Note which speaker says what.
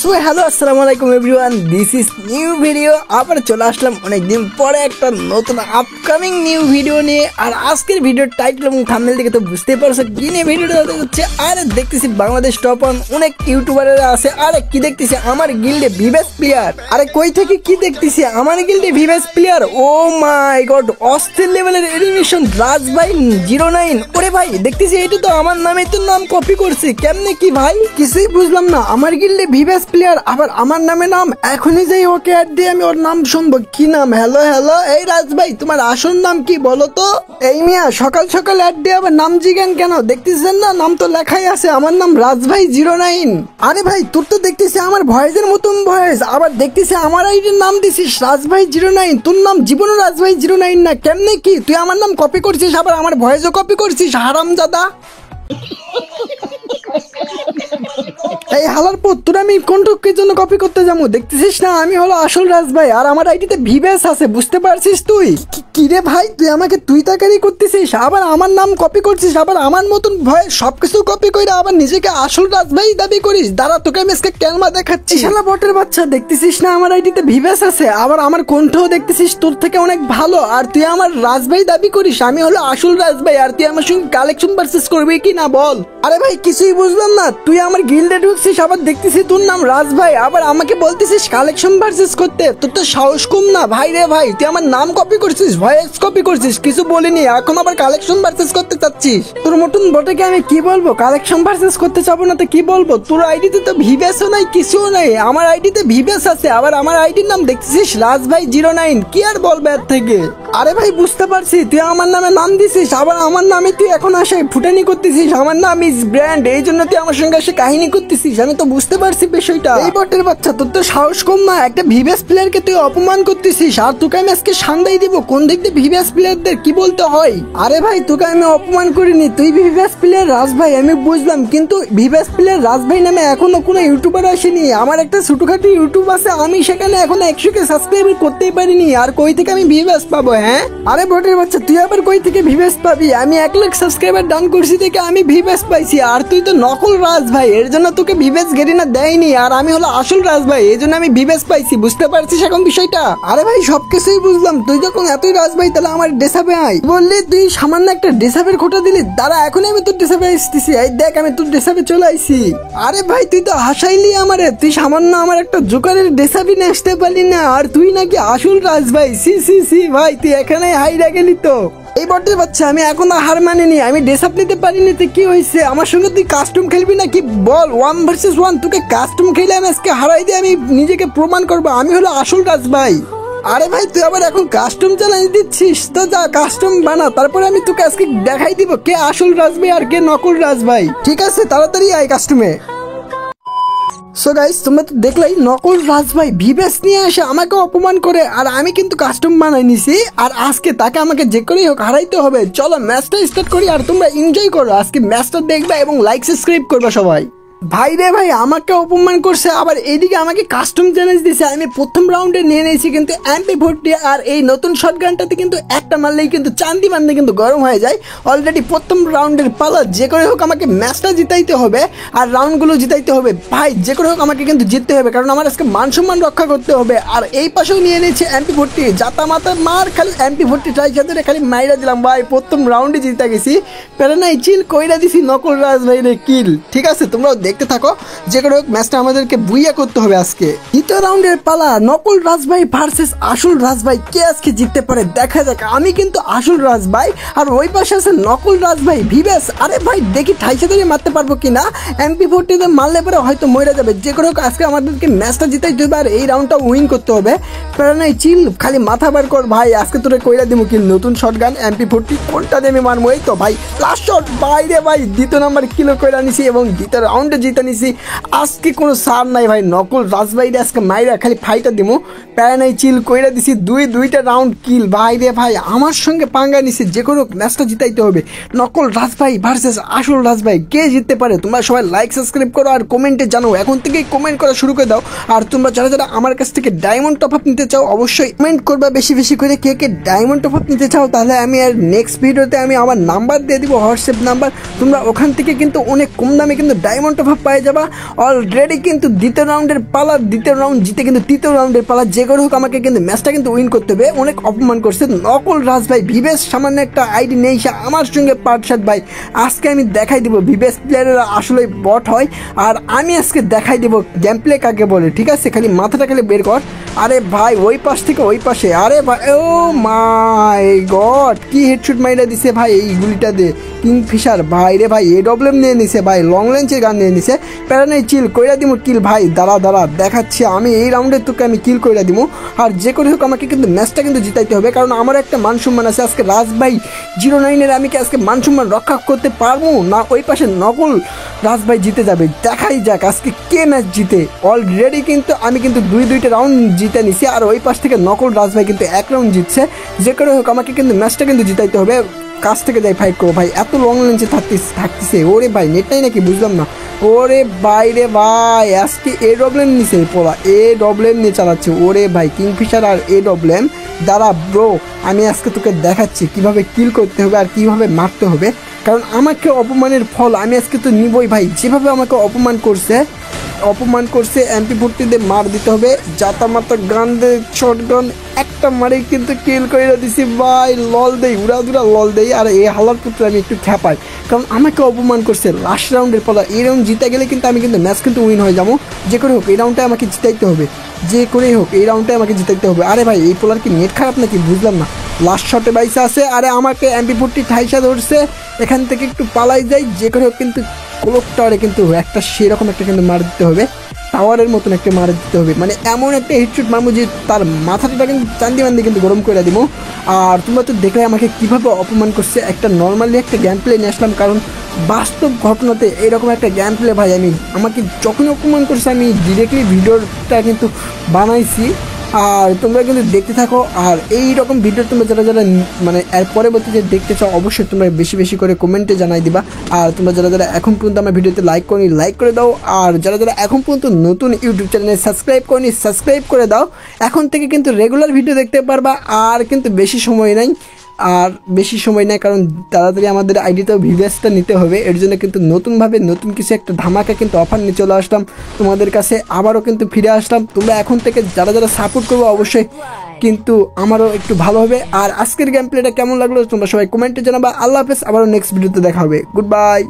Speaker 1: So hello আসসালামু আলাইকুম everyone, this is new video. আবার চলে আসলাম অনেকদিন পরে একটা নতুন আপকামিং নিউ ভিডিও নিয়ে। আর আজকের ভিডিওর টাইটেল এবং থাম্বনেল দেখে তো বুঝতেই পারছো কি নিয়ে ভিডিওটা হচ্ছে। আরে দেখতেছি বাংলাদেশ টপ 1 অনেক ইউটিউবাররা আছে। আরে কি দেখতেছি আমার গিল্ডে ভিভেস প্লেয়ার। আরে কই থেকে কি দেখতেছি আমার গিল্ডে ভিভেস প্লেয়ার। ও মাই গড, অস্থির লেভেলের এনিমেশন রাজ ভাই 09। ওরে ভাই দেখতেছি এটা তো আমার নামে তো নাম কপি করছে, কেমনে কি ভাই কিছুই বুঝলাম না। আমার গিল্ডে ভিভেস প্লেয়ার আবার আমার নামে নাম। এখনই যাই ওকে অ্যাড দিয়ে আমি ওর নাম শুনবো। কি নাম? হ্যালো হ্যালো, এই রাজ ভাই তোমার আসল নাম কি বলো তো? এই মিয়া সকাল সকাল অ্যাড দিয়ে আবার নাম জিজ্ঞান কেন? দেখতেছেন না নাম তো লেখাই আছে, আমার নাম রাজ ভাই 09। আরে ভাই তোর তো দেখতেছি আমার ভয়েসের মতন ভয়েস, আবার দেখতেছি আমার আইডির নাম দিছিস রাজ ভাই 09। তোর নাম জীবনও রাজ ভাই 09 না, কেমনে কি তুই আমার নাম কপি করছিস আবার আমার ভয়েসও কপি করছিস হারামজাদা। এই হালার পর তোর আমি কন্ট্রোকের জন্য কপি করতে যাবো? দেখতেছিস না আমি হলো আসল রাজ ভাই, আর আমার আইডিতে ভিভেস আছে, বুঝতে পারছিস তুই? কি রে ভাই তুই আমাকে তুই তাকারি করতেছিস, আবার আমার নাম কপি করছিস, আবার আমার মতন ভয় সবকিছু কপি করে আবার নিজেকে আসল রাজ ভাই দাবি করিস। দাঁড়া তোকে আমি আজকে ক্যালমা দেখাচ্ছি। শালা বটের বাচ্চা, দেখতেছিস না আমার আইডিতে ভিভেস আছে, আবার আমার কণ্ঠও দেখতেছিস তোর থেকে অনেক ভালো, আর তুই আমার রাজ ভাই দাবি করিস। আমি হলো আসল রাজ ভাই, আর তুই আমার সঙ্গে কালেকশন ভার্সেস করবি কি না বল? আরে ভাই কিছুই বুঝলাম না, তুই আমার গিল্ডে ঢুকছিস, আবার দেখতেছি তোর নাম রাজ ভাই, আবার আমাকে বলতেছিস কালেকশন ভার্সেস করতে। তোর তো সাহস কম না ভাই রে ভাই, তুই আমার নাম কপি করছিস, ভয়েস কপি করছিস, কিছু বলিনি, এখন আবার কালেকশন ভার্সেস করতে চাচ্ছিস। তোর মতন বটেকে আমি কি বলবো? কালেকশন ভার্সেস করতে চাবো না তো কি বলবো? তোর আইডিতে তো ভিভেসও নাই, কিছুও নাই, আমার আইডিতে ভিভেস আছে, আবার আমার আইডির নাম দেখতেছিস রাজ ভাই 09। কি আর বলবে এর থেকে? আরে ভাই বুঝতে পারছি তুই আমার নামে নাম দিছিস, আবার আমার নামে তুই এখন আসে ফুটানি করতেছিস। আমার নাম ইজ ব্র্যান্ড, এই জন্য তুই আমার সঙ্গে এসে কাহিনী করতেছিস। আমি তো বুঝতে পারছি বিষয়টা। এই বটের বাচ্চা তোর তো সাহস কম না, একটা ভিভেস প্লেয়ারকে তুই অপমান করতেছিস, আর তোকে আমি আজকে সান্দাই দিব কোন দিক দিয়ে ভিভেস প্লেয়ারদের কি বলতে হয়। আরে ভাই তোকে আমি অপমান করিনি, তুই ভিভেস প্লেয়ার রাজ ভাই আমি বুঝলাম, কিন্তু ভিভেস প্লেয়ার রাজ ভাই নামে এখনো কোনো ইউটিউবার আসেনি। আমার একটা ছোটখাটো ইউটিউব আছে, আমি সেখানে এখন 100K সাবস্ক্রাইবার করতেই পারিনি, আর কই থেকে আমি ভিভেস পাবো? হ্যাঁ আরে বটের বাচ্চা তুই আবার কই থেকে ভিভেস পাবি? আমি 1 লাখ সাবস্ক্রাইবার ডান করছি থেকে আমি ভিভেস পাইছি, আর তুই তো নকল রাজ ভাই, এর জন্য তোকে ভিভেস গেরিনা দেয়নি, আর আমি হলো আসল রাজ ভাই, এই জন্য আমি ভিভেস পাইছি। বুঝতে পারছিস এখন বিষয়টা? আরে ভাই সবকিছুই বুঝলাম, তুই যখন এতই রাজ ভাই তাহলে আমার ডেসাপে আয় বললি, তুই সামান্য একটা ডেসাপের খোটা দিলি। দাঁড়া এখন আমি তোর ডেসাপে আসতেছি, এই দেখ আমি তোর ডেসাপে চলে আইছি। আরে ভাই তুই তো হাসাইলি আমারে, তুই সামান্য আমার একটা জোকারের ডেসাপি নিয়ে আসতে পারলি না, আর তুই নাকি আসল রাজ ভাই। সি সি সি ভাই তুই এখানে হাইরা গেলি তো। এই বটের বাচ্চা আমি এখন হার মানিনি, আমি ডেসাপ নিতে পারিনি তো কি হয়েছে? আমার সঙ্গে তুই কাস্টম খেলবি নাকি বল? 1 ভার্সেস 1 তোকে কাস্টম খেলে আমি আজকে হারাই দিয়ে আমি নিজেকে প্রমাণ করবো আমি হলো আসল রাজ ভাই। আরে ভাই তুই আবার এখন কাস্টম চ্যালেঞ্জ দিচ্ছিস, তো যা কাস্টম বানা, তারপরে আমি তোকে আজকে দেখাই দিব কে আসল রাজ ভাই আর কে নকল রাজ ভাই। ঠিক আছে তাড়াতাড়ি আয় কাস্টমে। সো গাইস তোমরা তো দেখলাই নকল রাজ ভাই ভিভেস নিয়ে আসে আমাকে অপমান করে, আর আমি কিন্তু কাস্টম বানাই নিছি, আর আজকে তাকে আমাকে যে করেই হোক হারাইতে হবে। চলো ম্যাচটা স্টার্ট করি, আর তোমরা এনজয় করো আজকে ম্যাচটা দেখবে এবং লাইক সাবস্ক্রাইব করবে সবাই। ভাই রে ভাই আমাকে অপমান করছে, আবার এইদিকে আমাকে কাস্টম চ্যালেঞ্জ দিছে। আমি প্রথম রাউন্ডে নিয়ে নিয়েছি কিন্তু MP40, আর এই নতুন শটগানটাতে কিন্তু একটা মারলেই কিন্তু চান্দি মারলে কিন্তু গরম হয়ে যায়। অলরেডি প্রথম রাউন্ডের পালা, যে করে হোক আমাকে ম্যাচটা জিতাইতে হবে, আর রাউন্ডগুলো জিতাইতে হবে ভাই, যে করে হোক আমাকে কিন্তু জিততে হবে, কারণ আমার আজকে মান সম্মান রক্ষা করতে হবে। আর এই পাশেও নিয়ে নিয়েছি MP40, জাতা মাতা মার খালি MP40 ট্রাই খেতে খালি মাইরা দিলাম ভাই, প্রথম রাউন্ডে জিতে গেছি। প্যারা নাই চিল কইরা দিছি নকল রাজ ভাই রে কিল। ঠিক আছে তোমরাও দেখতে থাকো, যে করে হোক ম্যাচটা আমাদেরকে বুইয়া করতে হবে আজকে। দ্বিতীয় রাউন্ডের পালা, নকল রাজ ভাই ভার্সেস আসল রাজ ভাই, কে আজকে জিততে পারে দেখা যাক। আমি কিন্তু আসল রাজ ভাই, আর ওই পাশে আছে নকল রাজ ভাই ভিভেস। আরে ভাই দেখি ঠাইসে ধরে মারতে পারবো কিনা, MP40 তে মারলে পরে হয়তো মরে যাবে। যে করে হোক আজকে আমাদেরকে ম্যাচটা জিতাইতে হবে, আর এই রাউন্ডটা উইন করতে হবে। প্যারা নাই চিল খালি মাথা বার কর ভাই, আজকে তোরে কইরা দিমু কি নতুন শটগান MP40 কোনটা দিয়ে আমি মারবো। এই তো ভাই লাস্ট শট বাইরে ভাই, দ্বিতীয় নাম্বার কিলো কইরা নিছি এবং দ্বিতীয় রাউন্ডে জিতে নিছি। আজকে কোনো সার নাই ভাই, নকল রাজ ভাই আজকে মাইরা খালি ফাইটা দিমু। প্যারা নাই চিল কইরা দিছি, দুইটা রাউন্ড কিল ভাই রে ভাই, আমার সঙ্গে পাঙ্গা নিছি। যে কোনো ম্যাচটা জিতাইতে হবে। নকল রাজ ভাই ভার্সেস আসল রাজ ভাই, কে জিততে পারে? তোমরা সবাই লাইক সাবস্ক্রাইব করো আর কমেন্টে জানো, এখন থেকেই কমেন্ট করা শুরু করে দাও। আর তোমরা যারা যারা আমার কাছ থেকে ডায়মন্ড টপ আপ নিতে চাও অবশ্যই কমেন্ট করবা বেশি বেশি করে, কে কে ডায়মন্ড টপ আপ নিতে চাও, তাহলে আমি আর নেক্সট ভিডিওতে আমি আমার নাম্বার দিয়ে দিব, হোয়াটসঅ্যাপ নাম্বার। তোমরা ওখান থেকে কিন্তু অনেক কম দামে কিন্তু ডায়মন্ড দফা পেয়ে যাবা। অলরেডি কিন্তু দ্বিতীয় রাউন্ডের পালা, দ্বিতীয় রাউন্ড জিতে কিন্তু তৃতীয় রাউন্ডের পালা। যে করে হোক আমাকে কিন্তু ম্যাচটা কিন্তু উইন করতে হবে। অনেক অপমান করছে নকল রাজ ভাই, ভিভেস সামান্য একটা আইডি নেই সে আমার সঙ্গে পার্টসাট ভাই। আজকে আমি দেখাই দিব ভিভেস প্লেয়ারেরা আসলে বট হয়, আর আমি আজকে দেখাই দিব গেম প্লে কাকে বলে। ঠিক আছে, খালি মাথাটা খালি বের কর। আরে ভাই ওই পাশ থেকে ওই পাশে, আরে ভাই ও মাই গড কি হেডশুট মাইরা দিছে ভাই এই গুলিটা দে। কিংফিশার ভাই রে ভাই এডব্লিউএম নিয়ে নিছে ভাই, লং রেঞ্জের গান নিয়ে নিছে। প্যারা নেই, চিল কইরা দিব কিল ভাই। দাঁড়া দাঁড়া দেখাচ্ছি আমি এই রাউন্ডে তোকে আমি কিল কইরা দিব। আর যে করে হোক আমাকে কিন্তু ম্যাচটা কিন্তু জিতাইতে হবে, কারণ আমার একটা মান সম্মান আছে। আজকে রাজ ভাই 09-এর আমি কি আজকে মান সম্মান রক্ষা করতে পারবো না? ওই পাশে নকল রাজ ভাই জিতে যাবে। দেখাই যাক আজকে কে ম্যাচ জিতে। অলরেডি কিন্তু আমি কিন্তু দুইটা রাউন্ড জিতে নিছি, আর ওই পাশ থেকে নকল রাজ ভাই কিন্তু এক রাউন্ড জিতছে। যে করে হোক আমাকে কিন্তু ম্যাচটা কিন্তু জিতাইতে হবে। কাছ থেকে যাই ফাইট করবো ভাই, এত লং রেঞ্জে থাকতেছে। ওরে ভাই নেটটাই নাকি বুঝলাম না। ওরে ভাই রে ভাই আজকে এডব্লিউএম নিছে পোলা, এডব্লিউএম নিয়ে চালাচ্ছে। ওরে ভাই কিংফিশার আর এডব্লিউএম। দাঁড়া ব্রো, আমি আজকে তোকে দেখাচ্ছি কিভাবে কিল করতে হবে আর কিভাবে মারতে হবে, কারণ আমাকে অপমানের ফল আমি আজকে তো নিবই ভাই। যেভাবে আমাকে অপমান করছে MP40 দিয়ে মার দিতে হবে। জাতা মাতা গান দে, শর্ট গান একটা মারে কিন্তু কিল করে দিছি ভাই। লল দেই, উড়াদুরা লল দেই। আর এই হালার পুত্র আমি একটু খ্যাপাই, কারণ আমাকে অপমান করছে। লাস্ট রাউন্ডের পর এই রাউন্ড জিতে গেলে কিন্তু আমি কিন্তু ম্যাচ কিন্তু উইন হয়ে যাবো। যে করে হোক এই রাউন্ডটা আমাকে জিতাইতে হবে, যে করেই হোক এই রাউন্ডটা আমাকে জিতাইতে হবে। আরে ভাই এই পোলার কি নেট খারাপ নাকি বুঝলাম না। লাস্ট শটে বাইসা আছে, আরে আমাকে MP40 ঠাইসা ধরছে। এখান থেকে একটু পালাই যাই। যে করে হোক কিন্তু ক্লক টাওয়ারে কিন্তু একটা সেরকম একটা কিন্তু মার দিতে হবে, টাওয়ারের মতন একটা মার দিতে হবে। মানে এমন একটা হেডশুট মারবো যে তার মাথাটা কিন্তু চান্দি মান্দি কিন্তু গরম করে দিব। আর তোমরা তো দেখলে আমাকে কীভাবে অপমান করছে। একটা নর্মালি একটা গেম প্লে নিয়ে আসলাম, কারণ বাস্তব ঘটনাতে এরকম একটা গেম প্লে ভাই আমাকে যখনই অপমান করছে আমি ডিরেক্টলি ভিডিওটা কিন্তু বানাইছি। আর তোমরা কিন্তু দেখতে থাকো। আর এই রকম ভিডিও তোমরা যারা মানে এর পরবর্তীতে দেখতে চাও অবশ্যই তোমরা বেশি বেশি করে কমেন্টে জানাই দিবা। আর তোমরা যারা এখন পর্যন্ত আমার ভিডিওতে লাইক করে দাও। আর যারা এখন পর্যন্ত নতুন ইউটিউব চ্যানেলে সাবস্ক্রাইব করে দাও। এখন থেকে কিন্তু রেগুলার ভিডিও দেখতে পারবা। আর কিন্তু বেশি সময় নাই, কারণ তাড়াতাড়ি আমাদের আইডিতেও ভিউয়ার্সটা নিতে হবে। এর জন্য কিন্তু নতুনভাবে নতুন কিছু একটা ধামাকা কিন্তু অফার নিয়ে চলে আসলাম তোমাদের কাছে। আবারও কিন্তু ফিরে আসলাম। তোমরা এখন থেকে যারা সাপোর্ট করবো অবশ্যই কিন্তু আমারও একটু ভালো হবে। আর আজকের গেম প্লেটা কেমন লাগলো তোমরা সবাই কমেন্টে জানাবা। আল্লাহ হাফেজ, আবারও নেক্সট ভিডিওতে দেখা হবে। Good bye.